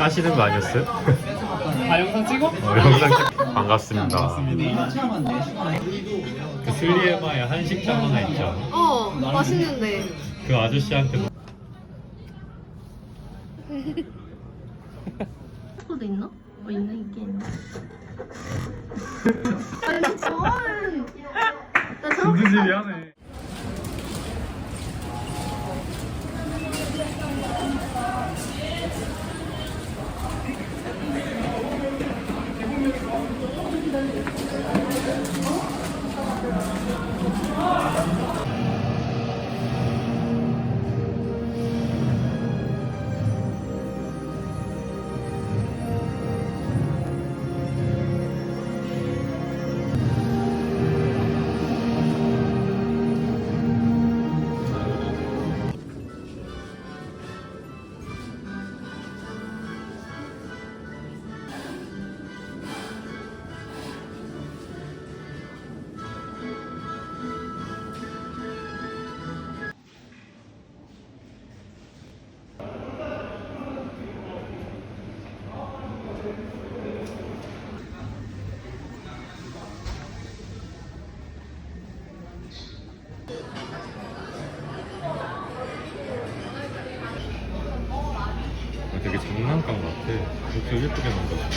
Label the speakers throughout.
Speaker 1: 하시는 거 아니었어요?
Speaker 2: 아 영상 찍어?
Speaker 1: 영상 찍 반갑습니다. 그 슬리에마에 한식점 하나 있지 않아?
Speaker 3: 맛있는데.
Speaker 1: 그 아저씨한테 뭐
Speaker 3: 코드 있나? 있네, 있긴 있네. 아니, 저는. 나 저렇게.
Speaker 1: 진두집이 하네. 되게 장난감 같아. 되게 예쁘게 만들었어.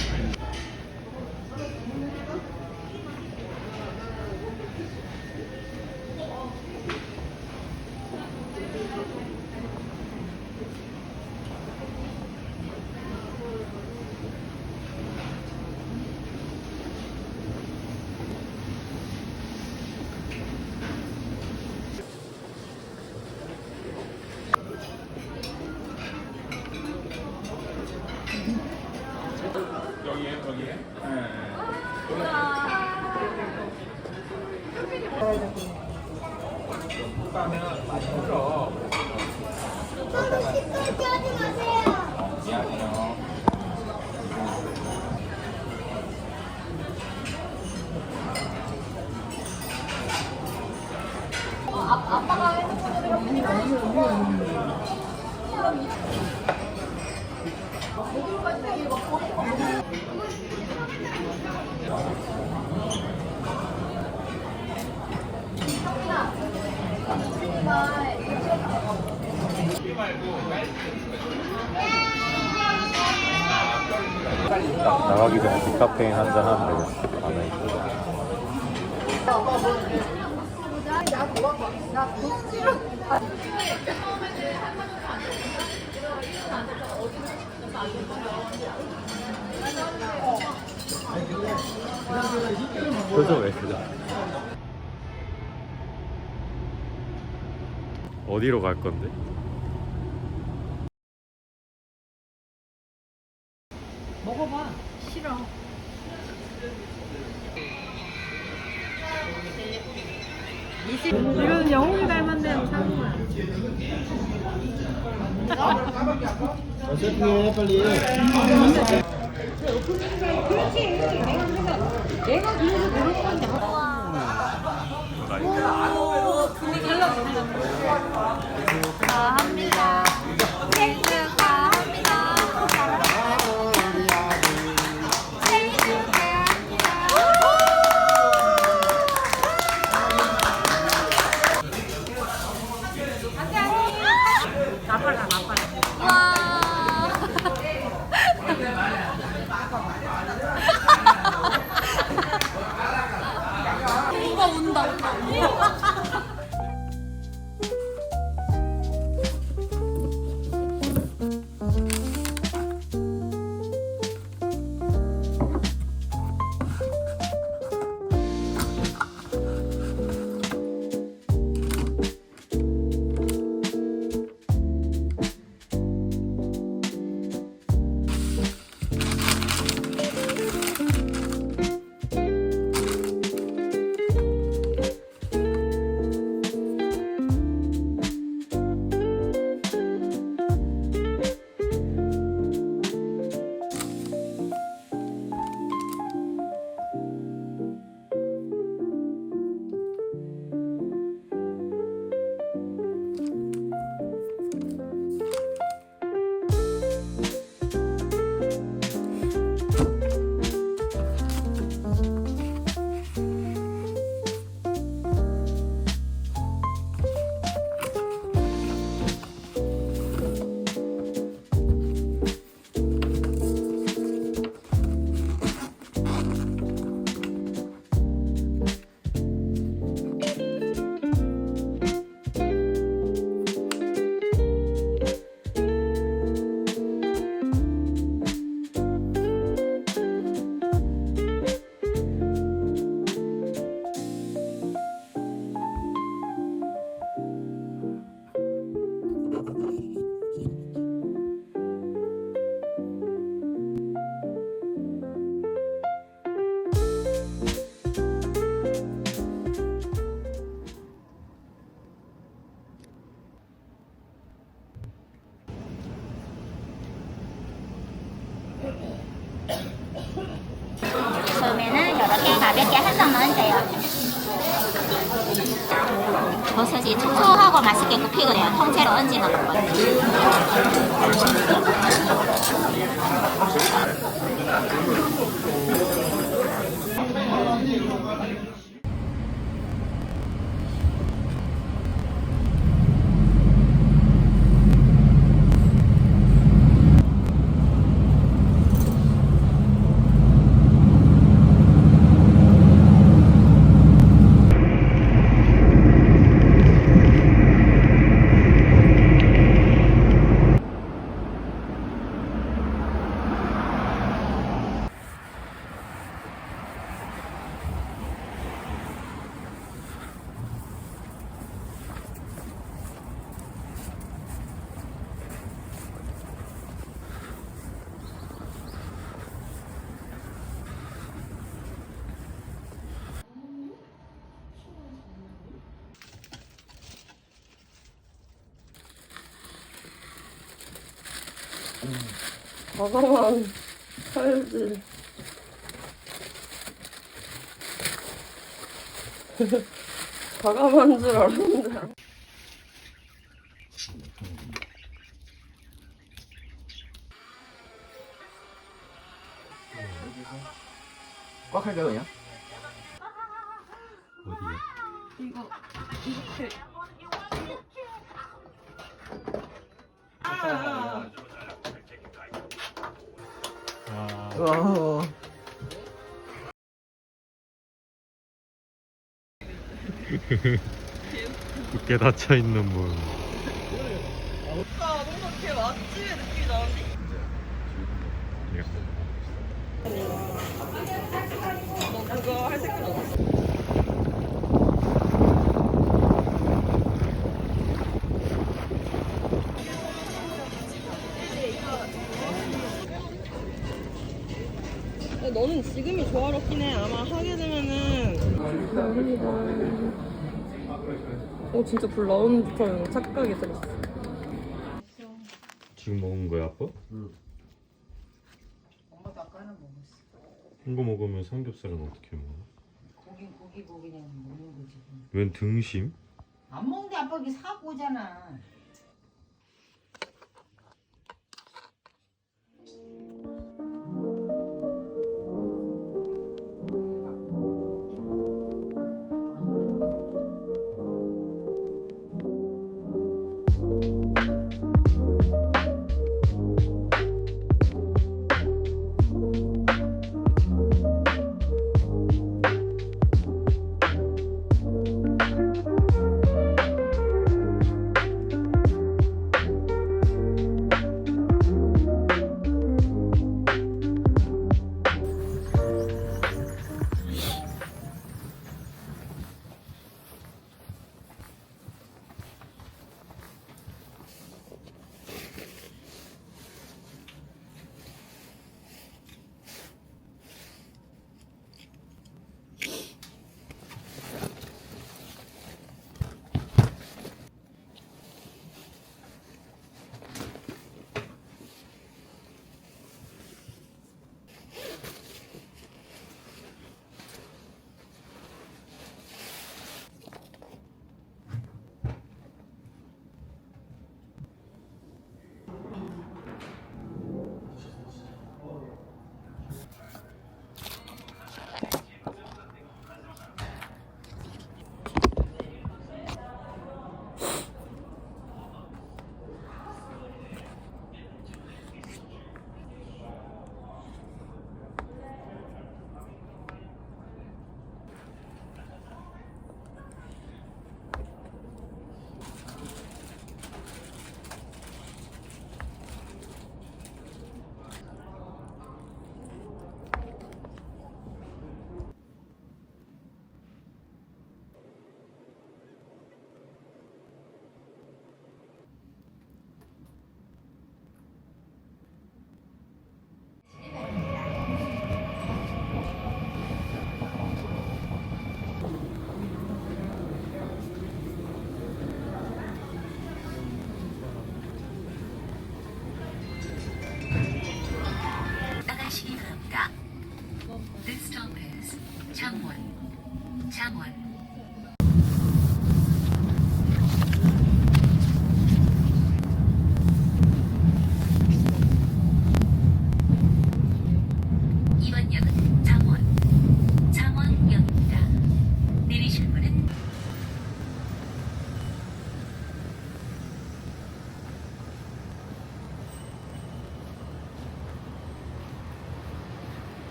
Speaker 1: 나가기 전에 디카페인 한잔 하면 되겠어. 안에 있어. 표정 왜 그래? 어디로 갈 건데?
Speaker 3: 먹어봐. 싫어. 이건 영웅이 닮았는데 사는 거야.
Speaker 4: 어차피 빨리.
Speaker 3: 내가 그래서 그런 건데. 오, 둘이 달라졌어. 축하합니다. 생일 축하합니다. 생일 축하합니다. 나팔라, 나팔라. 와. 온다, 온다.
Speaker 4: 잠깐만 얹어요. 버섯이 촉촉하고 맛있게 굽히거든요. 통째로 얹어 놓은 거.
Speaker 5: 과감한 칼질. 과감한 줄 알았는데.
Speaker 6: 꽉 할까 그냥?
Speaker 1: 어디야?
Speaker 5: 이거 이렇게.
Speaker 6: 와.
Speaker 1: 두께 닫혀 있는 물.
Speaker 5: 뭔가 걔 맛집의 느낌이 나는데? 너 그거 할 생각 없어? 너는 지금이 조화롭긴 해. 아마 하게 되면은. 진짜 불 나오는 듯한 착각이 들었어.
Speaker 1: 지금 먹은 거야, 아빠?
Speaker 6: 응.
Speaker 7: 엄마도 아까는 먹었어.
Speaker 1: 이거 먹으면 삼겹살은 어떻게 먹어?
Speaker 7: 고기고 그냥 먹는 거지.
Speaker 1: 웬 등심?
Speaker 7: 안 먹는데 아빠 이게 사고 오잖아.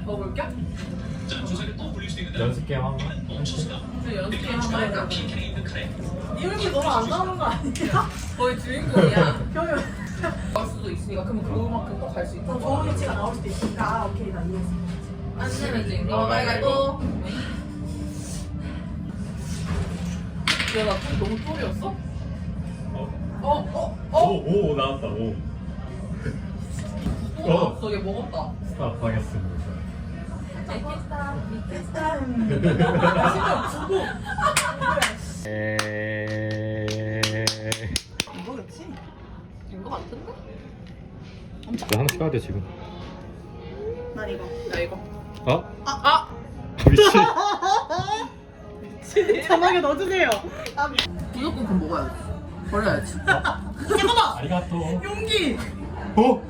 Speaker 5: 먹을까?
Speaker 1: 연습 게임 한 번?
Speaker 5: 연습 게임 한번 할까? 이 얼굴 너무 안 나오는 거 아니야? 거의 주인공이야. 형이 갈 수도 있으니까 그럼 그만큼 또 갈 수 있고.
Speaker 8: 좋은 위치가 나올 수도 있으니까. 아, 오케이, 나 이해했어.
Speaker 5: 안 내면 이제 가위바위보. 야, 나 좀 너무 쫄이었어?
Speaker 1: 오 나왔다 오.
Speaker 5: 나왔어. 얘 먹었다.
Speaker 1: 스탑 하겠습니다.
Speaker 5: 진짜 주고.
Speaker 8: 이거겠지?
Speaker 5: 된 거 같은데?
Speaker 1: 하나씩 까야 돼 지금.
Speaker 8: 난 이거.
Speaker 5: 나 이거.
Speaker 1: 아? 미친.
Speaker 8: 자막에 넣어주세요.
Speaker 5: 무조건 그거 먹어야 돼. 버려야지.
Speaker 8: 잠깐만!
Speaker 1: 아리가또.
Speaker 8: 용기!
Speaker 1: 오.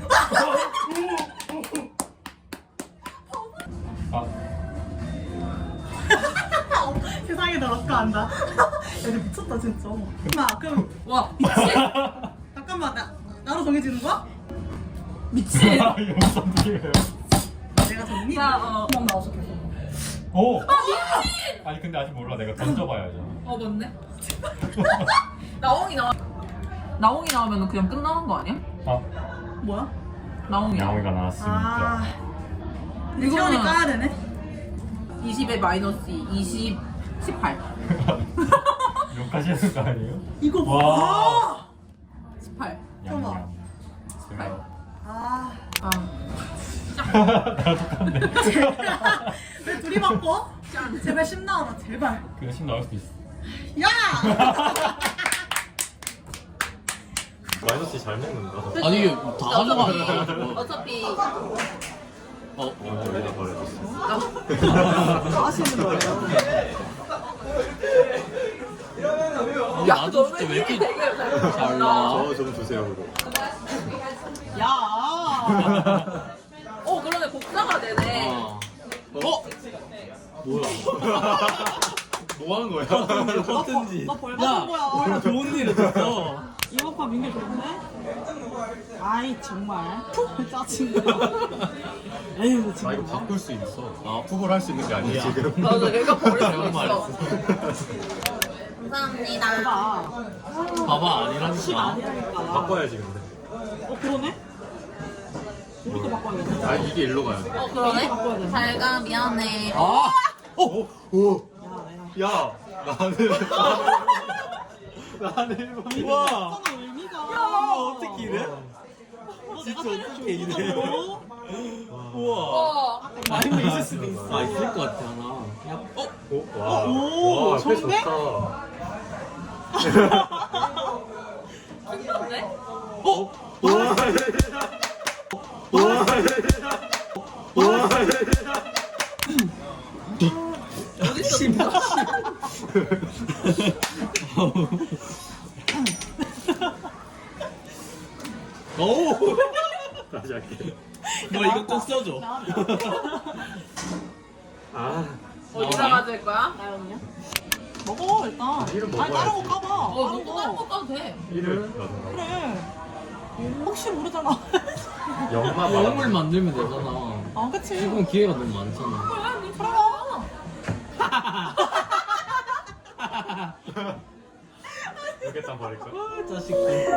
Speaker 1: 아.
Speaker 8: 세상에 나 락가 안다. 야, 근데 미쳤다, 진짜. 엄마, 그럼,
Speaker 5: 와,
Speaker 8: 잠깐만, 나로 정해지는 거야?
Speaker 5: 미친.
Speaker 1: 영상 찍어요.
Speaker 8: 내가 정리?
Speaker 5: 자,
Speaker 8: 그만 나와서 계속.
Speaker 1: 오! 아니 근데 아직 몰라. 내가 던져봐야지.
Speaker 5: 맞네. 나옹이 나오면 그냥 끝나는 거 아니야?
Speaker 1: 아,
Speaker 8: 뭐야?
Speaker 5: 나옹이.
Speaker 1: 양호이가 나왔습니다.
Speaker 8: 아.
Speaker 5: 이거는-
Speaker 8: 태연이 까야 되네?
Speaker 5: 20에 마이너스 20, 18.
Speaker 1: 이거까지 하는 거 아니에요?
Speaker 8: 이거
Speaker 1: 와.
Speaker 8: 봐!
Speaker 5: 18.
Speaker 1: 양양.
Speaker 8: 아.
Speaker 5: 아.
Speaker 1: 나랑 똑같네.
Speaker 8: 왜 둘이 바꿔? 제발 10 나와라, 제발.
Speaker 1: 그거 10 나올 수도 있어.
Speaker 8: 야!
Speaker 1: 마이너스 잘 먹는다.
Speaker 6: 아니 이게 다 가져간다.
Speaker 5: 어차피
Speaker 1: 여기다 버려줬어.
Speaker 8: 하시는 거예요?
Speaker 6: 야, 나도 진짜 왜 이렇게 잘 나와?
Speaker 1: 좀 주세요 그거.
Speaker 8: 야!
Speaker 5: 그러네 복사가 되네.
Speaker 6: 뭐야?
Speaker 1: 뭐 하는 거야?
Speaker 6: 어떤지.
Speaker 8: 나 벌 받은 거야.
Speaker 6: 오히려 좋은 일을 줬어.
Speaker 8: 이모파 민규 좋네? 아이, 정말. 푹 짜증나. 에휴,
Speaker 1: 아
Speaker 8: 지금.
Speaker 1: 이거 바꿀 수 있어. 아 푸을 할 수 있는 게 아니야 지금.
Speaker 5: 맞아 얘가 버릴 수
Speaker 6: 잘못
Speaker 5: 있어.
Speaker 6: 말했어.
Speaker 4: 감사합니다.
Speaker 8: 봐.
Speaker 6: 봐봐 아니라니까.
Speaker 8: 아니라니까.
Speaker 1: 바꿔야지 근데.
Speaker 8: 그러네? 우리도 바꿔야겠네.
Speaker 1: 아 이게 일로 가야 돼.
Speaker 5: 그러네.
Speaker 8: 바꿔야 돼.
Speaker 4: 잘가 미안해.
Speaker 6: 아.
Speaker 1: 오. 야 나는 일본.
Speaker 6: 우와.
Speaker 8: 의미가.
Speaker 6: 어떻게 이래? 진짜 어떻게 이래? 우와.
Speaker 8: 아니면 있을 수도 있어.
Speaker 6: 아 있을 것 같아 하나. 야,
Speaker 1: 오, 와.
Speaker 8: 오,
Speaker 1: 와, 꽤
Speaker 8: 좋은데?
Speaker 1: 좋다.
Speaker 5: 귀엽네.
Speaker 1: 와. 와.
Speaker 6: 오.
Speaker 1: 다시 할게.
Speaker 6: 너 이거 꼭 써줘.
Speaker 1: 아.
Speaker 5: 어디다 맞을 거야?
Speaker 8: 먹어, 일단.
Speaker 1: 이름
Speaker 8: 아니,
Speaker 1: 먹어야지.
Speaker 8: 다른 거 까봐. 다른
Speaker 5: 너 다른
Speaker 8: 거.
Speaker 5: 거 까도 돼.
Speaker 1: 이를
Speaker 8: 그래. 혹시 모르잖아.
Speaker 1: 영마
Speaker 6: 영물 만들면 되잖아.
Speaker 8: 아, 그치.
Speaker 6: 지금 기회가 너무 많잖아.
Speaker 8: 그래.
Speaker 1: 여기다 버릴까?
Speaker 6: 자식들.